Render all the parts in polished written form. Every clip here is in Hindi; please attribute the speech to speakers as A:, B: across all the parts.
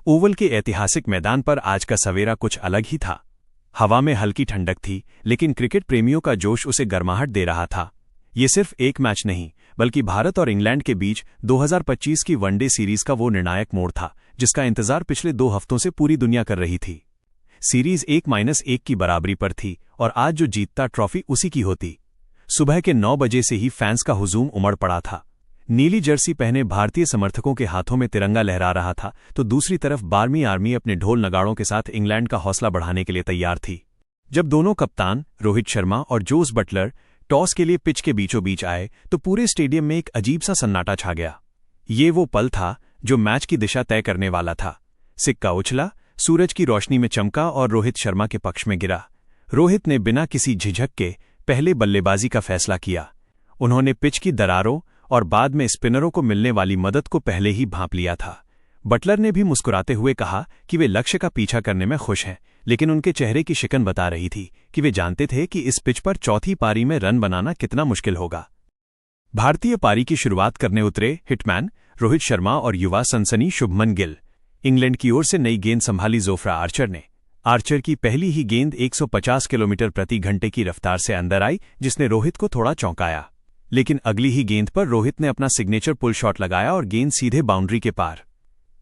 A: ओवल के ऐतिहासिक मैदान पर आज का सवेरा कुछ अलग ही था। हवा में हल्की ठंडक थी, लेकिन क्रिकेट प्रेमियों का जोश उसे गर्माहट दे रहा था। ये सिर्फ एक मैच नहीं, बल्कि भारत और इंग्लैंड के बीच 2025 की वनडे सीरीज का वो निर्णायक मोड़ था जिसका इंतजार पिछले 2 हफ्तों से पूरी दुनिया कर रही थी। सीरीज 1-1 की बराबरी पर थी और आज जो जीतता ट्रॉफी उसी की होती। सुबह के 9 बजे से ही फैंस का हुजूम उमड़ पड़ा था। नीली जर्सी पहने भारतीय समर्थकों के हाथों में तिरंगा लहरा रहा था, तो दूसरी तरफ 12वीं आर्मी अपने ढोल नगाड़ों के साथ इंग्लैंड का हौसला बढ़ाने के लिए तैयार थी। जब दोनों कप्तान रोहित शर्मा और जोस बटलर टॉस के लिए पिच के बीचों बीच आए तो पूरे स्टेडियम में एक अजीब सा सन्नाटा छा गया। ये वो पल था जो मैच की दिशा तय करने वाला था। सिक्का उछला, सूरज की रोशनी में चमका और रोहित शर्मा के पक्ष में गिरा। रोहित ने बिना किसी झिझक के पहले बल्लेबाजी का फैसला किया। उन्होंने पिच की दरारों और बाद में स्पिनरों को मिलने वाली मदद को पहले ही भांप लिया था। बटलर ने भी मुस्कुराते हुए कहा कि वे लक्ष्य का पीछा करने में खुश हैं, लेकिन उनके चेहरे की शिकन बता रही थी कि वे जानते थे कि इस पिच पर चौथी पारी में रन बनाना कितना मुश्किल होगा। भारतीय पारी की शुरुआत करने उतरे हिटमैन रोहित शर्मा और युवा सनसनी शुभमन गिल। इंग्लैंड की ओर से नई गेंद संभाली जोफ्रा आर्चर ने। आर्चर की पहली ही गेंद 150 किलोमीटर प्रति घंटे की रफ्तार से अंदर आई, जिसने रोहित को थोड़ा चौंकाया। लेकिन अगली ही गेंद पर रोहित ने अपना सिग्नेचर पुल शॉट लगाया और गेंद सीधे बाउंड्री के पार।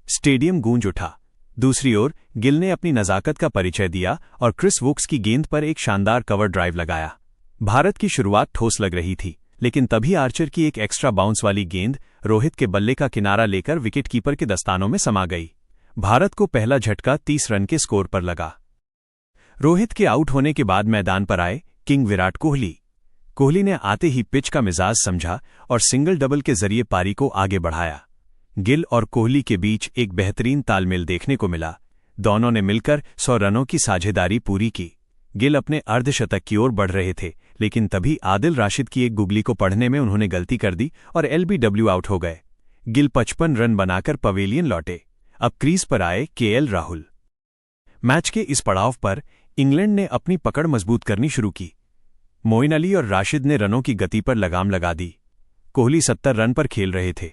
A: स्टेडियम गूंज उठा। दूसरी ओर गिल ने अपनी नजाकत का परिचय दिया और क्रिस वोक्स की गेंद पर एक शानदार कवर ड्राइव लगाया। भारत की शुरुआत ठोस लग रही थी, लेकिन तभी आर्चर की एक एक्स्ट्रा बाउंस वाली गेंद रोहित के बल्ले का किनारा लेकर विकेटकीपर के दस्तानों में समा गई। भारत को पहला झटका 30 रन के स्कोर पर लगा। रोहित के आउट होने के बाद मैदान पर आए किंग विराट कोहली। कोहली ने आते ही पिच का मिजाज समझा और सिंगल डबल के जरिए पारी को आगे बढ़ाया। गिल और कोहली के बीच एक बेहतरीन तालमेल देखने को मिला। दोनों ने मिलकर 100 रनों की साझेदारी पूरी की। गिल अपने अर्धशतक की ओर बढ़ रहे थे, लेकिन तभी आदिल राशिद की एक गुगली को पढ़ने में उन्होंने गलती कर दी और एलबीडब्ल्यू आउट हो गए। गिल 55 रन बनाकर पवेलियन लौटे। अब क्रीज पर आए केएल राहुल। मैच के इस पड़ाव पर इंग्लैंड ने अपनी पकड़ मजबूत करनी शुरू की। मोइन अली और राशिद ने रनों की गति पर लगाम लगा दी। कोहली 70 रन पर खेल रहे थे,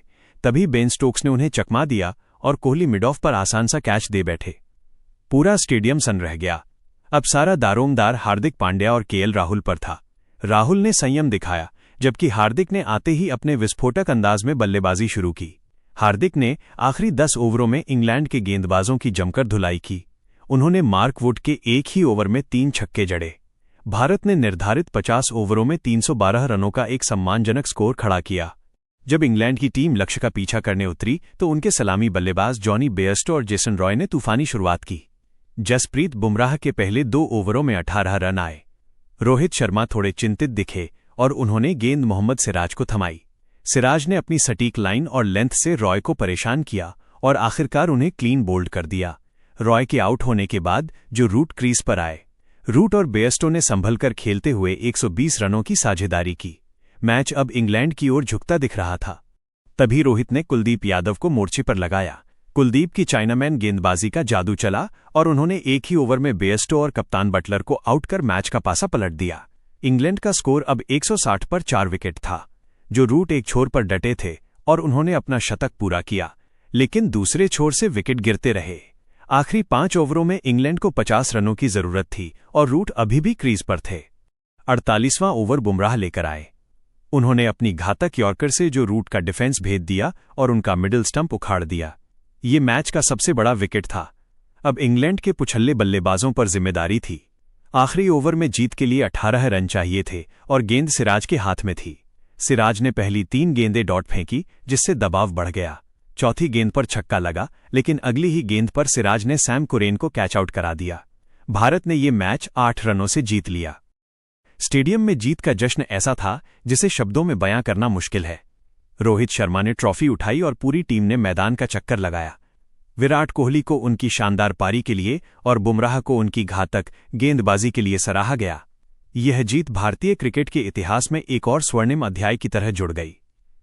A: तभी बेन स्टोक्स ने उन्हें चकमा दिया और कोहली मिड ऑफ पर आसान सा कैच दे बैठे। पूरा स्टेडियम सन्न रह गया। अब सारा दारोमदार हार्दिक पांड्या और केएल राहुल पर था। राहुल ने संयम दिखाया, जबकि हार्दिक ने आते ही अपने विस्फोटक अंदाज में बल्लेबाजी शुरू की। हार्दिक ने आखिरी 10 ओवरों में इंग्लैंड के गेंदबाजों की जमकर धुलाई की। उन्होंने मार्क वुड के एक ही ओवर में 3 छक्के जड़े। भारत ने निर्धारित 50 ओवरों में 312 रनों का एक सम्मानजनक स्कोर खड़ा किया। जब इंग्लैंड की टीम लक्ष्य का पीछा करने उतरी तो उनके सलामी बल्लेबाज जॉनी बेयरस्टो और जेसन रॉय ने तूफानी शुरुआत की। जसप्रीत बुमराह के पहले 2 ओवरों में 18 रन आए। रोहित शर्मा थोड़े चिंतित दिखे और उन्होंने गेंद मोहम्मद सिराज को थमाई। सिराज ने अपनी सटीक लाइन और लेंथ से रॉय को परेशान किया और आखिरकार उन्हें क्लीन बोल्ड कर दिया। रॉय के आउट होने के बाद जो रूट क्रीज पर आए, रूट और बेयरस्टो ने संभलकर खेलते हुए 120 रनों की साझेदारी की। मैच अब इंग्लैंड की ओर झुकता दिख रहा था। तभी रोहित ने कुलदीप यादव को मोर्चे पर लगाया। कुलदीप की चाइनामैन गेंदबाजी का जादू चला और उन्होंने एक ही ओवर में बेयरस्टो और कप्तान बटलर को आउट कर मैच का पासा पलट दिया। इंग्लैंड का स्कोर अब 160 पर 4 विकेट था। जो रूट एक छोर पर डटे थे और उन्होंने अपना शतक पूरा किया, लेकिन दूसरे छोर से विकेट गिरते रहे। आखिरी 5 ओवरों में इंग्लैंड को 50 रनों की जरूरत थी और रूट अभी भी क्रीज पर थे। 48वां ओवर बुमराह लेकर आए। उन्होंने अपनी घातक यॉर्कर से जो रूट का डिफेंस भेद दिया और उनका मिडिल स्टंप उखाड़ दिया। ये मैच का सबसे बड़ा विकेट था। अब इंग्लैंड के पुछल्ले बल्लेबाजों पर जिम्मेदारी थी। आखिरी ओवर में जीत के लिए 18 रन चाहिए थे और गेंद सिराज के हाथ में थी। सिराज ने पहली 3 गेंदें डॉट फेंकी, जिससे दबाव बढ़ गया। चौथी गेंद पर छक्का लगा, लेकिन अगली ही गेंद पर सिराज ने सैम कुरेन को कैच आउट करा दिया। भारत ने ये मैच 8 रनों से जीत लिया। स्टेडियम में जीत का जश्न ऐसा था जिसे शब्दों में बयां करना मुश्किल है। रोहित शर्मा ने ट्रॉफी उठाई और पूरी टीम ने मैदान का चक्कर लगाया। विराट कोहली को उनकी शानदार पारी के लिए और बुमराह को उनकी घातक गेंदबाजी के लिए सराहा गया। यह जीत भारतीय क्रिकेट के इतिहास में एक और स्वर्णिम अध्याय की तरह जुड़ गई।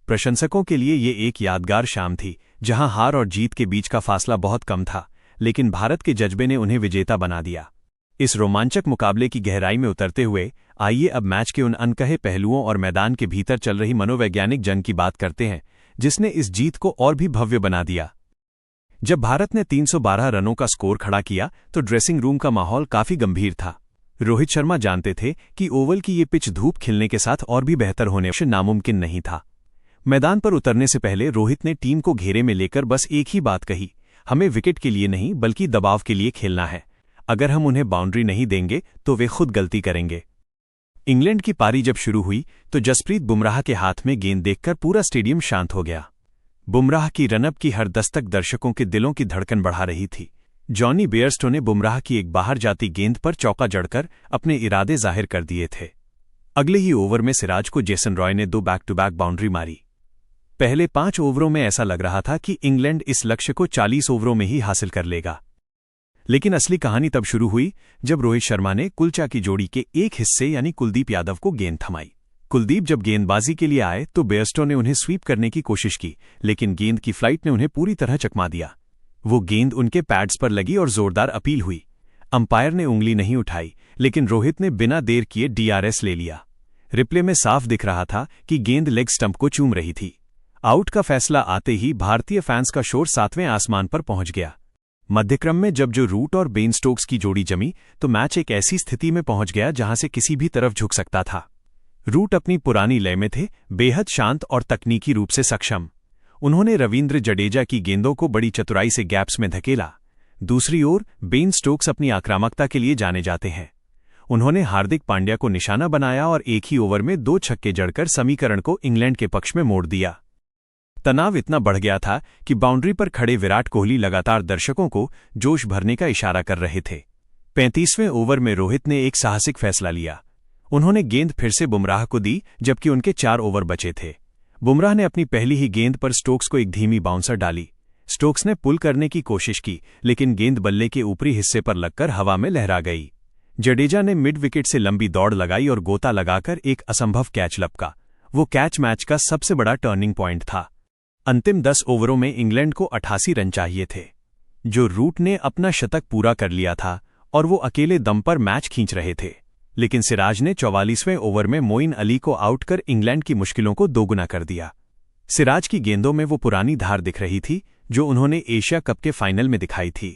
A: प्रशंसकों के लिए ये एक यादगार शाम थी, जहां हार और जीत के बीच का फासला बहुत कम था, लेकिन भारत के जज्बे ने उन्हें विजेता बना दिया। इस रोमांचक मुकाबले की गहराई में उतरते हुए आइए अब मैच के उन अनकहे पहलुओं और मैदान के भीतर चल रही मनोवैज्ञानिक जंग की बात करते हैं, जिसने इस जीत को और भी भव्य बना दिया। जब भारत ने 312 रनों का स्कोर खड़ा किया तो ड्रेसिंग रूम का माहौल काफी गंभीर था। रोहित शर्मा जानते थे कि ओवल की ये पिच धूप खिलने के साथ और भी बेहतर होने से नामुमकिन नहीं था। मैदान पर उतरने से पहले रोहित ने टीम को घेरे में लेकर बस एक ही बात कही, हमें विकेट के लिए नहीं बल्कि दबाव के लिए खेलना है। अगर हम उन्हें बाउंड्री नहीं देंगे तो वे खुद गलती करेंगे। इंग्लैंड की पारी जब शुरू हुई तो जसप्रीत बुमराह के हाथ में गेंद देखकर पूरा स्टेडियम शांत हो गया। बुमराह की रनअप की हर दस्तक दर्शकों के दिलों की धड़कन बढ़ा रही थी। जॉनी बेयरस्टो ने बुमराह की एक बाहर जाती गेंद पर चौका जड़कर अपने इरादे जाहिर कर दिए थे। अगले ही ओवर में सिराज को जेसन रॉय ने 2 बैक टू बैक बाउंड्री मारी। पहले 5 ओवरों में ऐसा लग रहा था कि इंग्लैंड इस लक्ष्य को 40 ओवरों में ही हासिल कर लेगा। लेकिन असली कहानी तब शुरू हुई जब रोहित शर्मा ने कुलचा की जोड़ी के एक हिस्से यानी कुलदीप यादव को गेंद थमाई। कुलदीप जब गेंदबाजी के लिए आए तो बेयरस्टो ने उन्हें स्वीप करने की कोशिश की, लेकिन गेंद की फ्लाइट ने उन्हें पूरी तरह चकमा दिया। वो गेंद उनके पैड्स पर लगी और जोरदार अपील हुई। अंपायर ने उंगली नहीं उठाई, लेकिन रोहित ने बिना देर किए DRS ले लिया। रिप्ले में साफ दिख रहा था कि गेंद लेग स्टंप को चूम रही थी। आउट का फैसला आते ही भारतीय फैंस का शोर 7वें आसमान पर पहुंच गया। मध्यक्रम में जब जो रूट और बेन स्टोक्स की जोड़ी जमी तो मैच एक ऐसी स्थिति में पहुंच गया जहां से किसी भी तरफ झुक सकता था। रूट अपनी पुरानी लय में थे, बेहद शांत और तकनीकी रूप से सक्षम। उन्होंने रवींद्र जडेजा की गेंदों को बड़ी चतुराई से गैप्स में धकेला। दूसरी ओर बेन स्टोक्स अपनी आक्रामकता के लिए जाने जाते हैं। उन्होंने हार्दिक पांड्या को निशाना बनाया और एक ही ओवर में 2 छक्के जड़कर समीकरण को इंग्लैंड के पक्ष में मोड़ दिया। तनाव इतना बढ़ गया था कि बाउंड्री पर खड़े विराट कोहली लगातार दर्शकों को जोश भरने का इशारा कर रहे थे। 35वें ओवर में रोहित ने एक साहसिक फैसला लिया। उन्होंने गेंद फिर से बुमराह को दी जबकि उनके 4 ओवर बचे थे। बुमराह ने अपनी पहली ही गेंद पर स्टोक्स को एक धीमी बाउंसर डाली। स्टोक्स ने पुल करने की कोशिश की, लेकिन गेंद बल्ले के ऊपरी हिस्से पर लगकर हवा में लहरा गई। जडेजा ने मिड विकेट से लंबी दौड़ लगाई और गोता लगाकर एक असंभव कैच लपका। वो कैच मैच का सबसे बड़ा टर्निंग पॉइंट था। अंतिम 10 ओवरों में इंग्लैंड को 88 रन चाहिए थे। जो रूट ने अपना शतक पूरा कर लिया था और वो अकेले दम पर मैच खींच रहे थे, लेकिन सिराज ने 44वें ओवर में मोइन अली को आउट कर इंग्लैंड की मुश्किलों को दोगुना कर दिया। सिराज की गेंदों में वो पुरानी धार दिख रही थी जो उन्होंने एशिया कप के फाइनल में दिखाई थी।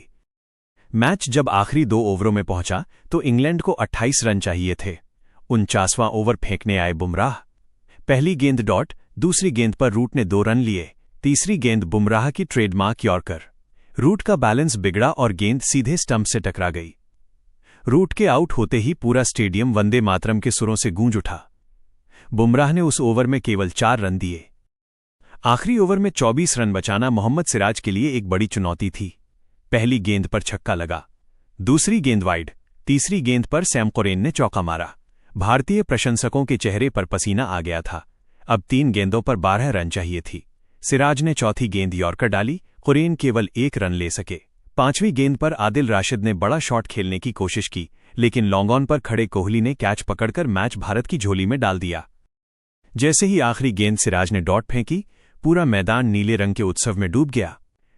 A: मैच जब आखिरी 2 ओवरों में पहुंचा तो इंग्लैंड को 28 रन चाहिए थे। 49वां ओवर फेंकने आए बुमराह। पहली गेंद डॉट, दूसरी गेंद पर रूट ने 2 रन लिए। तीसरी गेंद बुमराह की ट्रेडमार्क यॉर्कर। रूट का बैलेंस बिगड़ा और गेंद सीधे स्टंप से टकरा गई। रूट के आउट होते ही पूरा स्टेडियम वंदे मातरम के सुरों से गूंज उठा। बुमराह ने उस ओवर में केवल 4 रन दिए। आखिरी ओवर में 24 रन बचाना मोहम्मद सिराज के लिए एक बड़ी चुनौती थी। पहली गेंद पर छक्का लगा, दूसरी गेंद वाइड, तीसरी गेंद पर सैम कुरैन ने चौका मारा। भारतीय प्रशंसकों के चेहरे पर पसीना आ गया था। अब 3 गेंदों पर 12 रन चाहिए थी। सिराज ने चौथी गेंद यॉर्कर डाली, कुरैन केवल 1 रन ले सके। 5वीं गेंद पर आदिल राशिद ने बड़ा शॉट खेलने की कोशिश की, लेकिन लॉन्ग ऑन पर खड़े कोहली ने कैच पकड़कर मैच भारत की झोली में डाल दिया। जैसे ही आखिरी गेंद सिराज ने डॉट फेंकी, पूरा मैदान नीले रंग के उत्सव में डूब गया।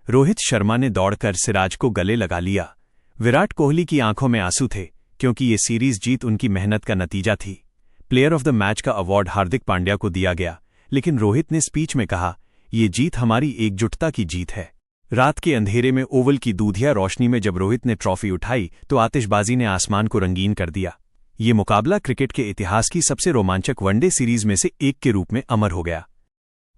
A: रोहित शर्मा ने दौड़कर सिराज को गले लगा लिया। विराट कोहली की आंखों में आंसू थे, क्योंकि ये सीरीज जीत उनकी मेहनत का नतीजा थी। प्लेयर ऑफ द मैच का अवार्ड हार्दिक पांड्या को दिया गया, लेकिन रोहित ने स्पीच में कहा, ये जीत हमारी एकजुटता की जीत है। रात के अंधेरे में ओवल की दूधिया रोशनी में जब रोहित ने ट्रॉफी उठाई तो आतिशबाजी ने आसमान को रंगीन कर दिया। ये मुकाबला क्रिकेट के इतिहास की सबसे रोमांचक वनडे सीरीज में से एक के रूप में अमर हो गया।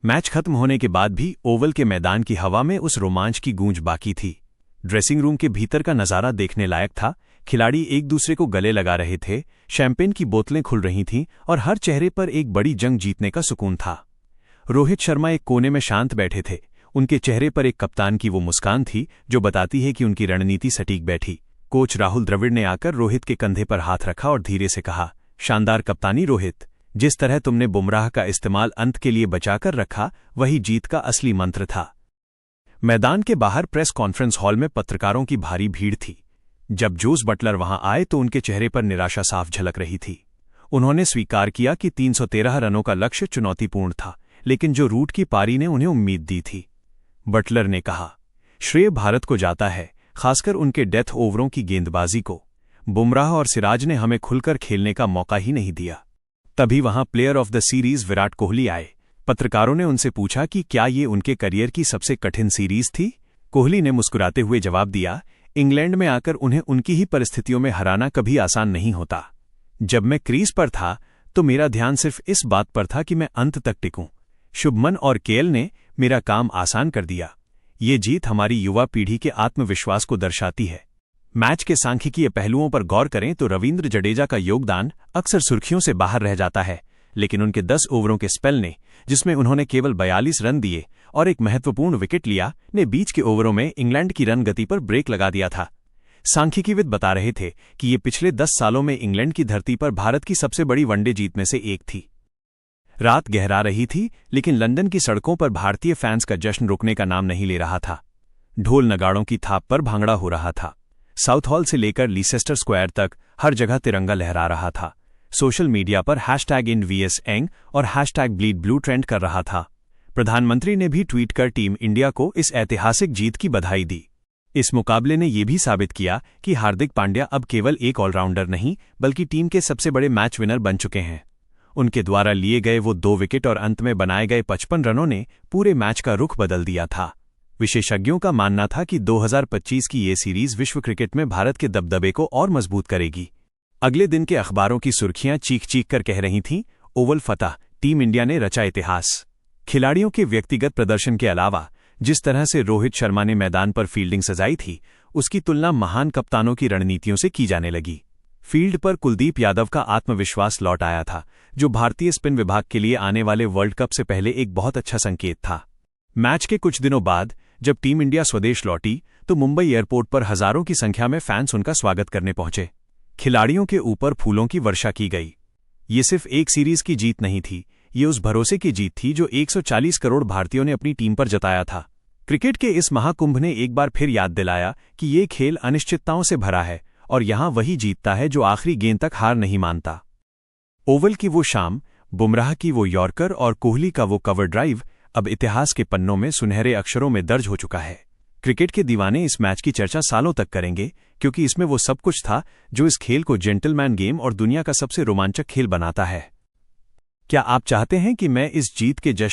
A: मैच खत्म होने के बाद भी ओवल के मैदान की हवा में उस रोमांच की गूंज बाकी थी। ड्रेसिंग रूम के भीतर का नजारा देखने लायक था। खिलाड़ी एक दूसरे को गले लगा रहे थे, शैंपेन की बोतलें खुल रही थीं और हर चेहरे पर एक बड़ी जंग जीतने का सुकून था। रोहित शर्मा एक कोने में शांत बैठे थे। उनके चेहरे पर एक कप्तान की वो मुस्कान थी जो बताती है कि उनकी रणनीति सटीक बैठी। कोच राहुल द्रविड़ ने आकर रोहित के कंधे पर हाथ रखा और धीरे से कहा, शानदार कप्तानी रोहित। जिस तरह तुमने बुमराह का इस्तेमाल अंत के लिए बचाकर रखा, वही जीत का असली मंत्र था। मैदान के बाहर प्रेस कॉन्फ्रेंस हॉल में पत्रकारों की भारी भीड़ थी। जब जोस बटलर वहां आए तो उनके चेहरे पर निराशा साफ झलक रही थी। उन्होंने स्वीकार किया कि 313 रनों का लक्ष्य चुनौतीपूर्ण था, लेकिन जो रूट की पारी ने उन्हें उम्मीद दी थी। बटलर ने कहा, श्रेय भारत को जाता है, खासकर उनके डेथ ओवरों की गेंदबाजी को। बुमराह और सिराज ने हमें खुलकर खेलने का मौका ही नहीं दिया। तभी वहां player of the series Virat Kohli आए। पत्रकारों ने उनसे पूछा कि क्या ये उनके करियर की सबसे कठिन सीरीज थी। कोहली ने मुस्कुराते हुए जवाब दिया, इंग्लैंड में आकर उन्हें उनकी ही परिस्थितियों में हराना कभी आसान नहीं होता। जब मैं क्रीज पर था तो मेरा ध्यान सिर्फ इस बात पर था कि मैं अंत तक टिकूं। शुभमन और केएल ने मेरा काम आसान कर दिया। ये जीत हमारी युवा पीढ़ी के आत्मविश्वास को दर्शाती है। मैच के सांख्यिकीय पहलुओं पर गौर करें तो रवींद्र जडेजा का योगदान अक्सर सुर्खियों से बाहर रह जाता है, लेकिन उनके 10 ओवरों के स्पेल ने, जिसमें उन्होंने केवल 42 रन दिए और एक महत्वपूर्ण विकेट लिया, ने बीच के ओवरों में इंग्लैंड की रन गति पर ब्रेक लगा दिया था। सांख्यिकीविद बता रहे थे कि ये पिछले 10 सालों में इंग्लैंड की धरती पर भारत की सबसे बड़ी वनडे जीत में से एक थी। रात गहरा रही थी, लेकिन लंदन की सड़कों पर भारतीय फैंस का जश्न रुकने का नाम नहीं ले रहा था। ढोल नगाड़ों की थाप पर भांगड़ा हो रहा था। साउथ हॉल से लेकर लीसेस्टर स्क्वायर तक हर जगह तिरंगा लहरा रहा था। सोशल मीडिया पर #InVSEng और #BleedBlue ट्रेंड कर रहा था। प्रधानमंत्री ने भी ट्वीट कर टीम इंडिया को इस ऐतिहासिक जीत की बधाई दी। इस मुकाबले ने यह भी साबित किया कि हार्दिक पांड्या अब केवल एक ऑलराउंडर नहीं, बल्कि टीम के सबसे बड़े मैच विनर बन चुके हैं। उनके द्वारा लिए गए वो 2 विकेट और अंत में बनाए गए 55 रनों ने पूरे मैच का रुख बदल दिया था। विशेषज्ञों का मानना था कि 2025 की ये सीरीज विश्व क्रिकेट में भारत के दबदबे को और मजबूत करेगी। अगले दिन के अखबारों की सुर्खियां चीख चीख कर कह रही थीं, ओवल फतह, टीम इंडिया ने रचा इतिहास। खिलाड़ियों के व्यक्तिगत प्रदर्शन के अलावा जिस तरह से रोहित शर्मा ने मैदान पर फील्डिंग सजाई थी, उसकी तुलना महान कप्तानों की रणनीतियों से की जाने लगी। फील्ड पर कुलदीप यादव का आत्मविश्वास लौट आया था, जो भारतीय स्पिन विभाग के लिए आने वाले वर्ल्ड कप से पहले एक बहुत अच्छा संकेत था। मैच के कुछ दिनों बाद जब टीम इंडिया स्वदेश लौटी तो मुंबई एयरपोर्ट पर हजारों की संख्या में फैंस उनका स्वागत करने पहुंचे। खिलाड़ियों के ऊपर फूलों की वर्षा की गई। ये सिर्फ एक सीरीज की जीत नहीं थी, ये उस भरोसे की जीत थी जो 140 करोड़ भारतीयों ने अपनी टीम पर जताया था। क्रिकेट के इस महाकुंभ ने एक बार फिर याद दिलाया कि ये खेल अनिश्चितताओं से भरा है और यहां वही जीतता है जो आखिरी गेंद तक हार नहीं मानता। ओवल की वो शाम, बुमराह की वो यॉर्कर और कोहली का वो कवर ड्राइव अब इतिहास के पन्नों में सुनहरे अक्षरों में दर्ज हो चुका है। क्रिकेट के दीवाने इस मैच की चर्चा सालों तक करेंगे, क्योंकि इसमें वो सब कुछ था जो इस खेल को जेंटलमैन गेम और दुनिया का सबसे रोमांचक खेल बनाता है। क्या आप चाहते हैं कि मैं इस जीत के जश्न